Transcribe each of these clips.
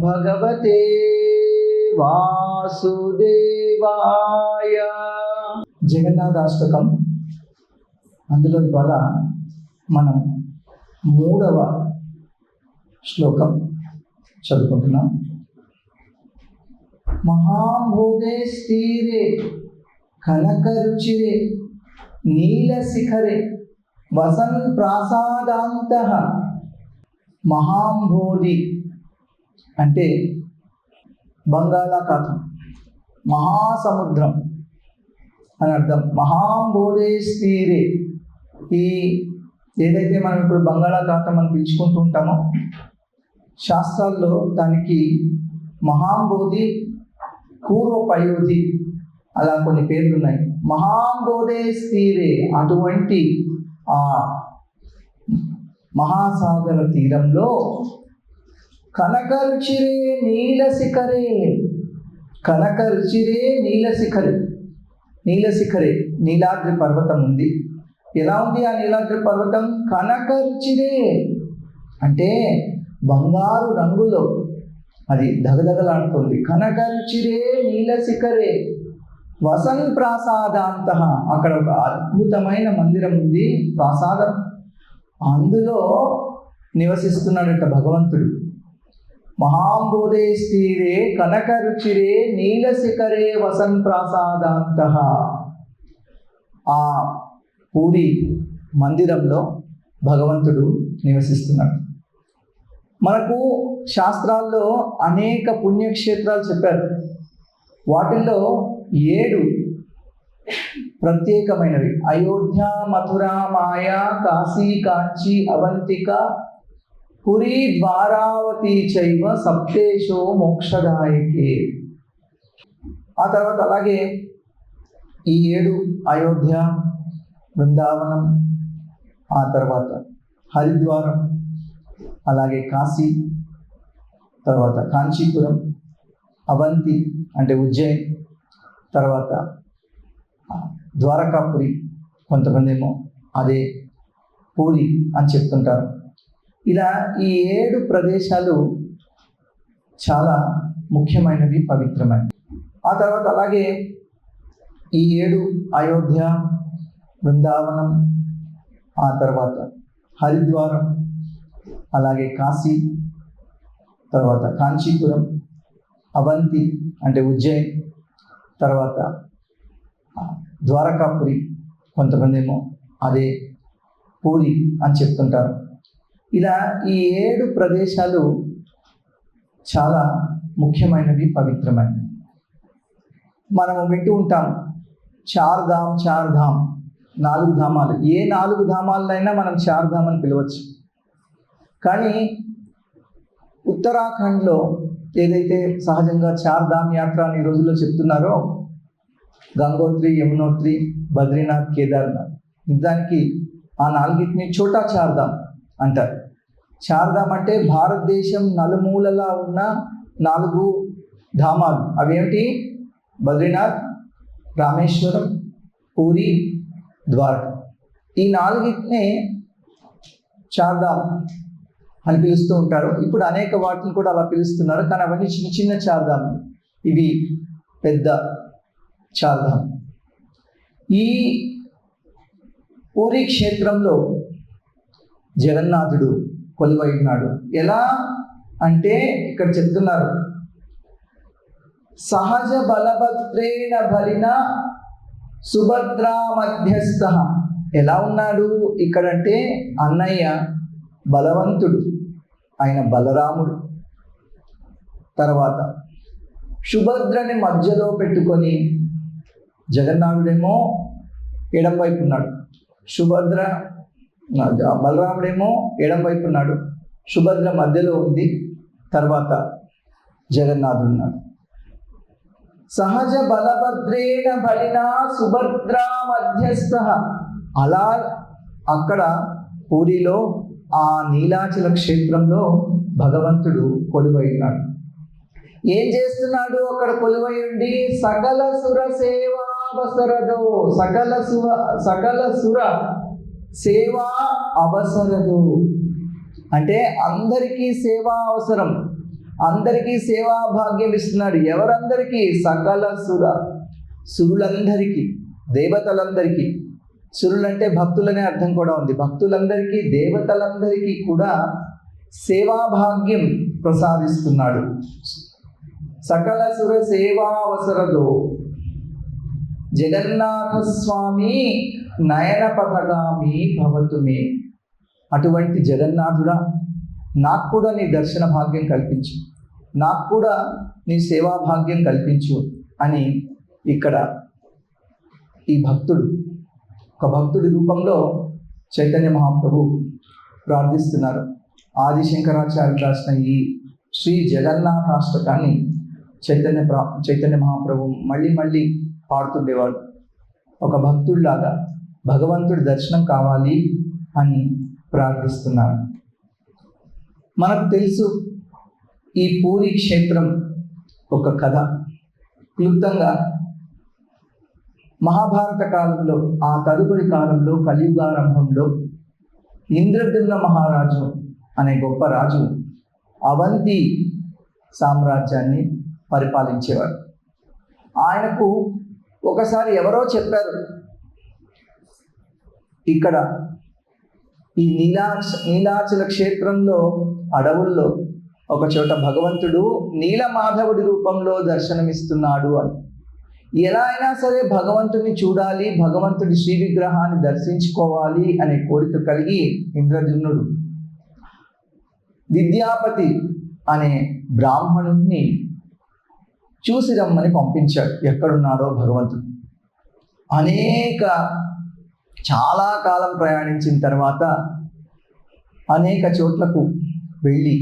భగవతే వాసుదేవాయ. జగన్నాథాష్టకం, అందులో ఇవాళ మనం 3వ శ్లోకం చదువుకుంటున్నాం. మహాంబోధే స్థిరే కనకరుచిరే నీలశిఖరే వసన్ ప్రాసాదాంతః. మహాంబోధి అంటే బంగాళాఖాతం, మహాసముద్రం అని అర్థం. మహాంబోధే స్థిరే, ఈ ఏదైతే మనం ఇప్పుడు బంగాళాఖాతం అని పిలుచుకుంటూ ఉంటామో, శాస్త్రాల్లో దానికి మహాంబోధి, పూర్వపయోధి అలా కొన్ని పేర్లు ఉన్నాయి. మహాంబోధే స్థిరే, అటువంటి ఆ మహాసాగర తీరంలో కనకరుచిరే నీలశిఖరే, కనకరుచిరే నీలశిఖరే, నీలశిఖరే నీలాద్రి పర్వతం ఉంది. ఎలా ఉంది ఆ నీలాద్రి పర్వతం? కనకరుచిరే అంటే బంగారు రంగులో అది దగదగలాడుతుంది. కనకరుచిరే నీలశిఖరే వసన్ ప్రాసాదాంతః, అక్కడ ఒక అద్భుతమైన మందిరం ఉంది, ప్రాసాదం, అందులో నివసిస్తున్నాడట భగవంతుడు. మహాంబోధే స్థిరే కనకరుచిరే నీలశిఖరే వసన్ ప్రాసాదాంతః. ఆ పూరి మందిరంలో భగవంతుడు నివసిస్తున్నాడు. మనకు శాస్త్రాల్లో అనేక పుణ్యక్షేత్రాలు చెప్పారు. వాటిల్లో 7 ప్రత్యేకమైనవి. అయోధ్య, మథుర, మాయా, కాశీ, కాంచి, అవంతిక, పురి, ద్వారావతి చైవ సప్తేశో మోక్షదాయకే. ఆ తర్వాత అలాగే ఈ 7 అయోధ్య, బృందావనం, ఆ తర్వాత హరిద్వారం, అలాగే కాశీ, తర్వాత కాంచీపురం, అవంతి అంటే ఉజ్జయిన్, తర్వాత ద్వారకాపురి, కొంతమంది ఏమో అదే పూరి అని చెప్తుంటారు. ఇలా ఈ 7 ప్రదేశాలు చాలా ముఖ్యమైనవి, పవిత్రమైనవి. ఆ తర్వాత అలాగే ఈ 7 అయోధ్య, బృందావనం, ఆ తర్వాత హరిద్వారం, అలాగే కాశీ, తర్వాత కాంచీపురం, అవంతి అంటే ఉజ్జయిన్, తర్వాత ద్వారకాపురి, కొంతమంది ఏమో అదే పూరి అని చెప్తుంటారు. ఇలా ఈ 7 ప్రదేశాలు చాలా ముఖ్యమైనవి, పవిత్రమైనవి. మనము వింటూ ఉంటాం చార్ధామ్, చార్ధామ్, 4 ధామాలు. ఏ 4 ధామాలైనా మనం చార్ధామ్ అని పిలవచ్చు. కానీ ఉత్తరాఖండ్లో ఏదైతే సహజంగా చార్ధామ్ యాత్ర అని ఈ రోజుల్లో చెప్తున్నారో, గంగోత్రి, యమునోత్రి, బద్రీనాథ్, కేదార్నాథ్, నిజానికి ఆ 4టిని చోటా చార్ధామ్ అంటారు. చార్ధామ్ అంటే భారతదేశం నలుమూలలా ఉన్న 4 ధామాలు. అవేమిటి? బద్రీనాథ్, రామేశ్వరం, పూరి, ద్వారక. ఈ 4టినే చార్ధామ్ అని పిలుస్తూ ఉంటారు. ఇప్పుడు అనేక వాటిని కూడా అలా పిలుస్తున్నారు, కానీ అవన్నీ చిన్న చిన్న చార్ధామ్, ఇవి పెద్ద చార్ధామ్. ఈ పూరి క్షేత్రంలో జగన్నాథుడు కొలువై ఉన్నాడు. ఎలా అంటే ఇక్కడ చెప్తున్నారు, సహజ బలభద్రేణ బలిన సుభద్రా మధ్యస్థ. ఎలా ఉన్నాడు ఇక్కడంటే, అన్నయ్య బలవంతుడు, ఆయన బలరాముడు. తర్వాత సుభద్రని మధ్యలో పెట్టుకొని జగన్నాథుడేమో ఎడం వైపు ఉన్నాడు, బలరాముడేమో ఎడం వైపు ఉన్నాడు, సుభద్ర మధ్యలో ఉంది, తర్వాత జగన్నాథుడు ఉన్నాడు. సహజ బలభద్రేణ బలిన సుభద్రా మధ్యస్థ. అలా అక్కడ పూరిలో ఆ నీలాచల క్షేత్రంలో భగవంతుడు కొలువై ఉన్నాడు. ఏం చేస్తున్నాడు అక్కడ కొలువై ఉండి? సకల సుర సేవావసరదో, సకల సుర సేవా అవసరదు అంటే అందరికీ సేవ అవసరం. అందరికీ సేవా భాగ్యం ఇస్తున్నాడు. ఎవరందరికీ? సకల సురులందరికీ, దేవతలందరికీ. సురులంటే భక్తులనే అర్థం కూడా ఉంది. భక్తులందరికీ, దేవతలందరికీ కూడా సేవా భాగ్యం ప్రసాదిస్తున్నాడు. సకల సుర సేవావసరదో జగన్నాథ స్వామి నయన పథగామి భవతుమే. అటువంటి జగన్నాథుడా, నాకు కూడా నీ దర్శన భాగ్యం కల్పించు, నాకు కూడా నీ సేవా భాగ్యం కల్పించు అని ఇక్కడ ఈ భక్తుడు, ఒక భక్తుడి రూపంలో చైతన్య మహాప్రభు ప్రార్థిస్తున్నారు. ఆదిశంకరాచార్యులు రాసిన ఈ శ్రీ జగన్నాథాష్టకాన్ని చైతన్య మహాప్రభు మళ్ళీ మళ్ళీ పాడుతుండేవాడు. ఒక భక్తుడిలాగా భగవంతుడి దర్శనం కావాలి అని ప్రార్థిస్తున్నారు. మనకు తెలుసు ఈ పూరి క్షేత్రం ఒక కథ. క్లుప్తంగా మహాభారత కాలంలో, ఆ తదుపరి కాలంలో, కలియుగారంభంలో ఇంద్రద్యుమ్న మహారాజు అనే గొప్ప రాజు అవంతి సామ్రాజ్యాన్ని పరిపాలించేవాడు. ఆయనకు ఒకసారి ఎవరో చెప్పారు, ఇక్కడ ఈ నీలాచల క్షేత్రంలో అడవుల్లో ఒక చోట భగవంతుడు నీలమాధవుడి రూపంలో దర్శనమిస్తున్నాడు అని. ఎలా అయినా సరే భగవంతుడిని చూడాలి, భగవంతుడి శ్రీ విగ్రహాన్ని దర్శించుకోవాలి అనే కోరిక కలిగి ఇంద్రద్యుమ్నుడు విద్యాపతి అనే బ్రాహ్మణుడిని చూసి రమ్మని పంపించాడు. ఎక్కడున్నాడో భగవంతుడు. చాలా కాలం ప్రయాణించిన తర్వాత అనేక చోట్లకు వెళ్ళి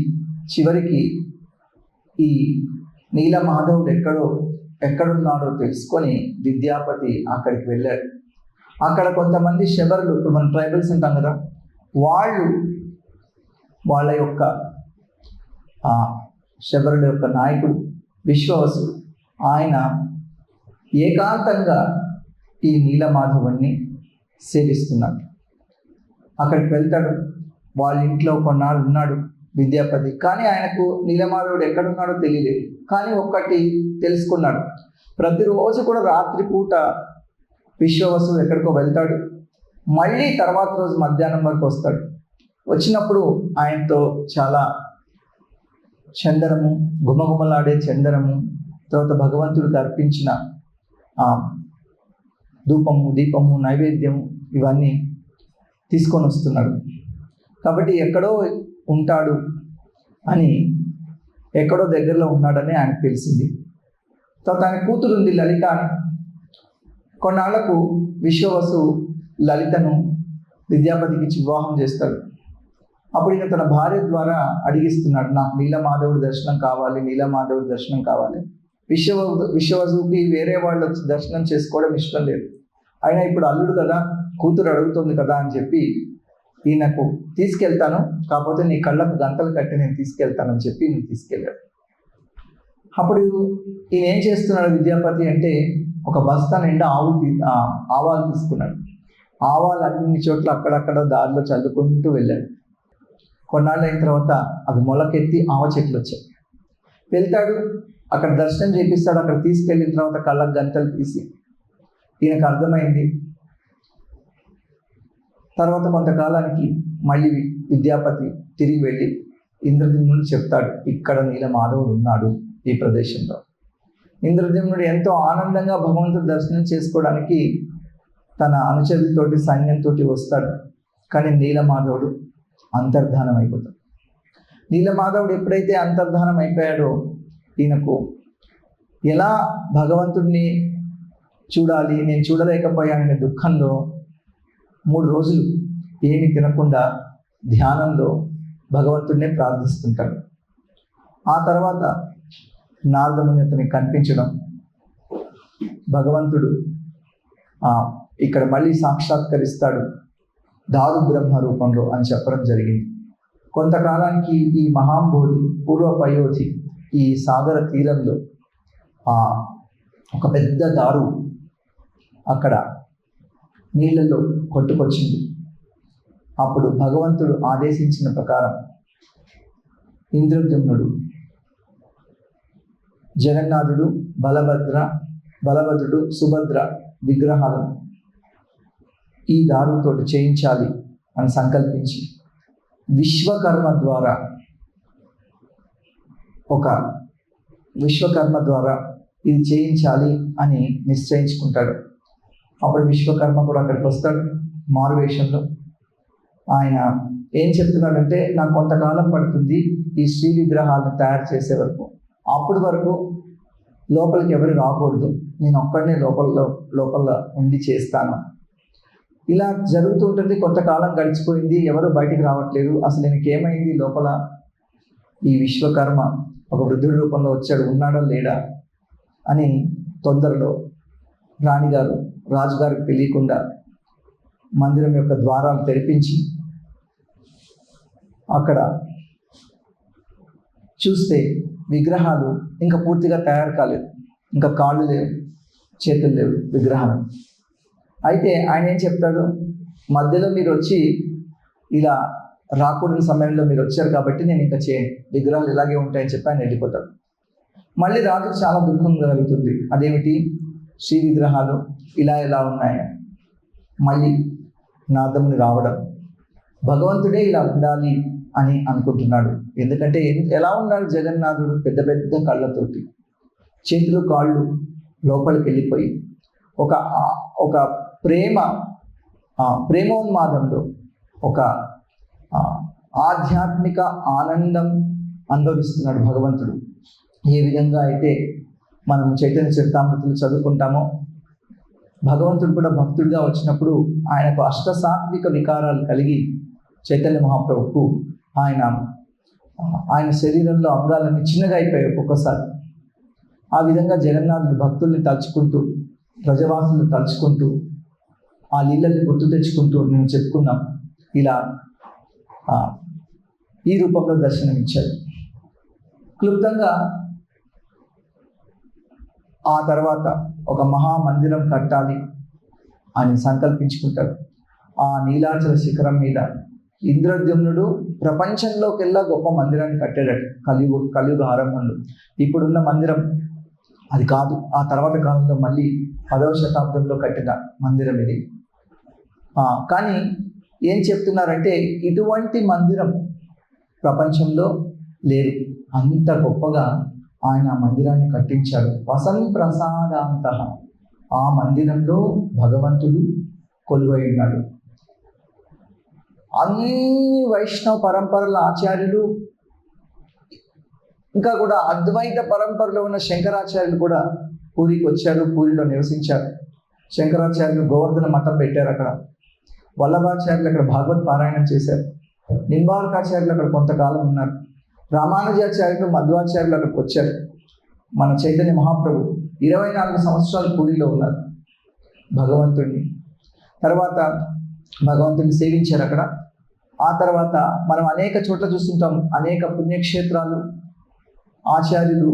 చివరికి ఈ నీలమాధవుడు ఎక్కడున్నాడో తెలుసుకొని విద్యాపతి అక్కడికి వెళ్ళాడు. అక్కడ కొంతమంది శబరులు, ఇప్పుడు మన ట్రైబల్స్ ఉంటాం కదా, వాళ్ళ యొక్క శబరుల యొక్క నాయకుడు విశ్వవసుడు, ఆయన ఏకాంతంగా ఈ నీలమాధవుణ్ణి సేవిస్తున్నాడు. అక్కడికి వెళ్తాడు. వాళ్ళ ఇంట్లో కొన్నాళ్ళు ఉన్నాడు విద్యాపతి. కానీ ఆయనకు నీలమాధవుడు ఎక్కడున్నాడో తెలియలేదు. కానీ ఒక్కటి తెలుసుకున్నాడు, ప్రతిరోజు కూడా రాత్రిపూట విశ్వవసుడు ఎక్కడికో వెళ్తాడు, మళ్ళీ తర్వాత రోజు మధ్యాహ్నం వరకు వస్తాడు. వచ్చినప్పుడు ఆయనతో చాలా చందనము, గుమగుమలాడే చందనము, తర్వాత భగవంతుడికి అర్పించిన ధూపము, దీపము, నైవేద్యము ఇవన్నీ తీసుకొని వస్తున్నాడు. కాబట్టి ఎక్కడో ఉంటాడు అని, ఎక్కడో దగ్గరలో ఉన్నాడని ఆయనకు తెలిసింది. తర్వాత ఆయన కూతురు ఉంది లలిత అని. కొన్నాళ్లకు విశ్వవసు లలితను విద్యాపతికి ఇచ్చి వివాహం చేస్తాడు. అప్పుడు ఈయన తన భార్య ద్వారా అడిగిస్తున్నాడు, నాకు నీలమాధవుడి దర్శనం కావాలి, నీలమాధవుడి దర్శనం కావాలి. విశ్వవసుకి వేరే వాళ్ళు వచ్చి దర్శనం చేసుకోవడం ఇష్టం లేదు. అయినా ఇప్పుడు అల్లుడు కదా, కూతురు అడుగుతుంది కదా అని చెప్పి ఈయనకు తీసుకెళ్తాను, కాకపోతే నీ కళ్ళకు గంటలు కట్టి నేను తీసుకెళ్తానని చెప్పి నేను తీసుకెళ్ళాడు. అప్పుడు ఈయన ఏం చేస్తున్నాడు విద్యాపతి అంటే, ఒక బస్తా నిండా ఆవాలు తీసుకున్నాడు. ఆవాలు అన్ని చోట్ల అక్కడక్కడ దారిలో చల్లుకుంటూ వెళ్ళాడు. కొన్నాళ్ళు అయిన తర్వాత అవి మొలకెత్తి ఆవ చెట్లు వచ్చాయి. వెళ్తాడు, అక్కడ దర్శనం చేపిస్తాడు. అక్కడ తీసుకెళ్ళిన తర్వాత కళ్ళకు గంటలు తీసి ఈయనకు అర్థమైంది. తర్వాత కొంతకాలానికి మళ్ళీ విద్యాపతి తిరిగి వెళ్ళి ఇంద్రద్యుమ్నుడు చెప్తాడు, ఇక్కడ నీలమాధవుడు ఉన్నాడు ఈ ప్రదేశంలో. ఇంద్రద్యుమ్నుడు ఎంతో ఆనందంగా భగవంతుడు దర్శనం చేసుకోవడానికి తన అనుచరులతోటి, సైన్యంతో వస్తాడు. కానీ నీలమాధవుడు అంతర్ధానం అయిపోతాడు. నీలమాధవుడు ఎప్పుడైతే అంతర్ధానం అయిపోయాడో ఈయనకు ఎలా భగవంతుడిని చూడాలి, నేను చూడలేకపోయాననే దుఃఖంలో 3 రోజులు ఏమి తినకుండా ధ్యానంలో భగవంతుడినే ప్రార్థిస్తుంటాడు. ఆ తర్వాత నారదముని అతనికి కనిపించడం, భగవంతుడు ఇక్కడ మళ్ళీ సాక్షాత్కరిస్తాడు దారు బ్రహ్మ రూపంలో అని చెప్పడం జరిగింది. కొంతకాలానికి ఈ మహాంబోధి పూర్వపయోధి ఈ సాగర తీరంలో ఒక పెద్ద దారు అక్కడ నీళ్ళలో కొట్టుకొచ్చింది. అప్పుడు భగవంతుడు ఆదేశించిన ప్రకారం ఇంద్రద్యుమ్నుడు జగన్నాథుడు, బలభద్రుడు, సుభద్ర విగ్రహాలను ఈ దారుతో చేయించాలి అని సంకల్పించి విశ్వకర్మ ద్వారా ఇది చేయించాలి అని నిశ్చయించుకుంటాడు. అప్పుడు విశ్వకర్మ కూడా అక్కడికి వస్తాడు మారువేషంలో. ఆయన ఏం చెప్తున్నాడంటే, నాకు కొంతకాలం పడుతుంది ఈ శ్రీ విగ్రహాలను తయారు చేసే వరకు, అప్పటి వరకు లోపలికి ఎవరు రాకూడదు, నేను ఒక్కడనే లోపల ఉండి చేస్తాను. ఇలా జరుగుతుంటుంది. కొంతకాలం గడిచిపోయింది, ఎవరు బయటికి రావట్లేదు. అసలు ఈయనకి ఏమైంది లోపల? ఈ విశ్వకర్మ ఒక వృద్ధుడి రూపంలో వచ్చాడు, ఉన్నాడా లేడా అని తొందరలో రాజుగారికి తెలియకుండా మందిరం యొక్క ద్వారాలు తెరిపించి అక్కడ చూస్తే విగ్రహాలు ఇంకా పూర్తిగా తయారు కాలేదు. ఇంకా కాళ్ళు లేవు, చేతులు లేవు విగ్రహాలు. అయితే ఆయన ఏం చెప్తాడు, మధ్యలో మీరు వచ్చి ఇలా రాకూడని సమయంలో మీరు వచ్చారు కాబట్టి నేను ఇంకా చేయను, విగ్రహాలు ఇలాగే ఉంటాయని చెప్పి ఆయన వెళ్ళిపోతాడు. మళ్ళీ రాజుకు చాలా దుఃఖం కలుగుతుంది. అదేమిటి, శ్రీ విగ్రహాలు ఇలా ఉన్నాయి, మళ్ళీ నారదముని రావడం, భగవంతుడే ఇలా ఉండాలి అని అనుకుంటున్నాడు. ఎందుకంటే ఎలా ఉన్నాడు జగన్నాథుడు, పెద్ద పెద్ద కళ్ళతోటి, చేతులు కాళ్ళు లోపలికి వెళ్ళిపోయి ఒక ప్రేమోన్మాదంలో ఒక ఆధ్యాత్మిక ఆనందం అనుభవిస్తున్నాడు భగవంతుడు. ఏ విధంగా అయితే మనం చైతన్య చరితామృతులు చదువుకుంటామో, భగవంతుడు కూడా భక్తుడిగా వచ్చినప్పుడు ఆయనకు అష్టసాత్విక వికారాలు కలిగి చైతన్య మహాప్రభుకు ఆయన శరీరంలో అంగాలన్నీ చిన్నగా అయిపోయాయి ఒక్కొక్కసారి. ఆ విధంగా జగన్నాథుడు భక్తుల్ని తలుచుకుంటూ, ప్రజవాసులను తలుచుకుంటూ, ఆ లీలల్ని గుర్తు తెచ్చుకుంటూ నేను చెప్పుకున్నాం, ఇలా ఈ రూపంలో దర్శనమిచ్చాడు. క్లుప్తంగా ఆ తర్వాత ఒక మహామందిరం కట్టాలి అని సంకల్పించుకుంటాడు. ఆ నీలాచల శిఖరం మీద ఇంద్రద్యుమ్నుడు ప్రపంచంలోకెల్లా గొప్ప మందిరాన్ని కట్టాడట కలియుగ ఆరంభంలో. ఇప్పుడున్న మందిరం అది కాదు, ఆ తర్వాత కాలంలో మళ్ళీ 10వ శతాబ్దంలో కట్టిన మందిరం ఇది. కానీ ఏం చెప్తున్నారంటే, ఇటువంటి మందిరం ప్రపంచంలో లేదు, అంత గొప్పగా ఆయన మందిరాన్ని కట్టించాడు. వసన్ ప్రసాదాంత, ఆ మందిరంలో భగవంతుడు కొలువై ఉన్నాడు. అన్ని వైష్ణవ పరంపరల ఆచార్యులు, ఇంకా కూడా అద్వైత పరంపరలో ఉన్న శంకరాచార్యులు కూడా పూరికి వచ్చారు, పూరిలో నివసించారు. శంకరాచార్యులు గోవర్ధన మఠం పెట్టారు అక్కడ. వల్లభాచార్యులు అక్కడ భాగవత్ పారాయణం చేశారు. నింబార్కాచార్యులు అక్కడ కొంతకాలం ఉన్నారు. రామానుజాచార్యులు, మధ్వాచార్యులు అక్కడికి వచ్చారు. మన చైతన్య మహాప్రభు 24 సంవత్సరాలు పూరిలో ఉన్నారు భగవంతుడిని. తర్వాత భగవంతుడిని సేవించారు అక్కడ. ఆ తర్వాత మనం అనేక చోట్ల చూస్తుంటాం, అనేక పుణ్యక్షేత్రాలు ఆచార్యులు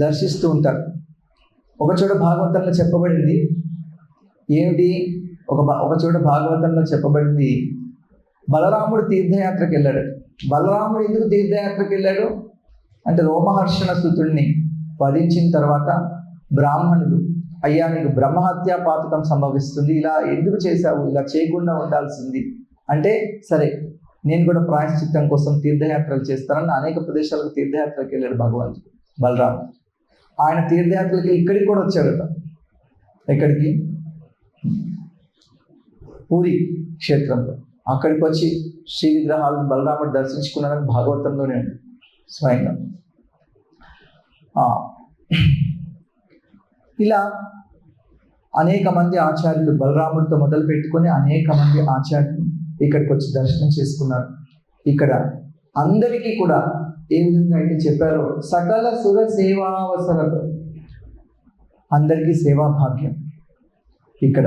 దర్శిస్తూ ఉంటారు. ఒక చోట భాగవతంలో చెప్పబడింది ఏమిటి, ఒక చోట భాగవతంలో చెప్పబడింది, బలరాముడు తీర్థయాత్రకు వెళ్ళాడు. బలరాముడు ఎందుకు తీర్థయాత్రకు వెళ్ళాడు అంటే, రోమహర్షణ సుతుడిని వధించిన తర్వాత బ్రాహ్మణులు, అయ్యా నీకు బ్రహ్మహత్యా పాతకం సంభవిస్తుంది, ఇలా ఎందుకు చేశావు, ఇలా చేయకుండా ఉండాల్సింది అంటే, సరే నేను కూడా ప్రాయశ్చిత్తం కోసం తీర్థయాత్రలు చేస్తానని అనేక ప్రదేశాలకు తీర్థయాత్రలకు వెళ్ళాడు భగవంతుడు బలరాముడు. ఆయన తీర్థయాత్రలకి ఇక్కడికి కూడా వచ్చాడట. ఎక్కడికి? పూరి క్షేత్రంలో. అక్కడికి వచ్చి శ్రీ విగ్రహాలను బలరాముడు దర్శించుకున్నాడని భాగవతంలోనే ఉంది స్వయంగా. ఇలా అనేక మంది ఆచార్యులు, బలరాముడితో మొదలు పెట్టుకొని అనేక మంది ఆచార్యులు ఇక్కడికి వచ్చి దర్శనం చేసుకున్నారు. ఇక్కడ అందరికీ కూడా ఏ విధంగా అయితే చెప్పారో, సకల సుర సేవావసరత, అందరికీ సేవా భాగ్యం ఇక్కడ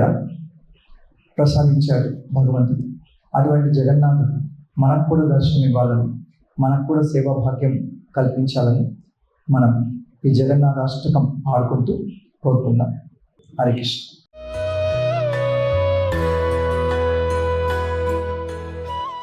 ప్రసాదించాడు భగవంతుడు. అటువంటి జగన్నాథుడు మనకు కూడా దర్శనం ఇవ్వాలని, మనకు కూడా సేవా భాగ్యం కల్పించాలని మనం ఈ జగన్నాథ అష్టకం పాడుకుంటూ కోరుకుందాం. హరి కృష్ణ.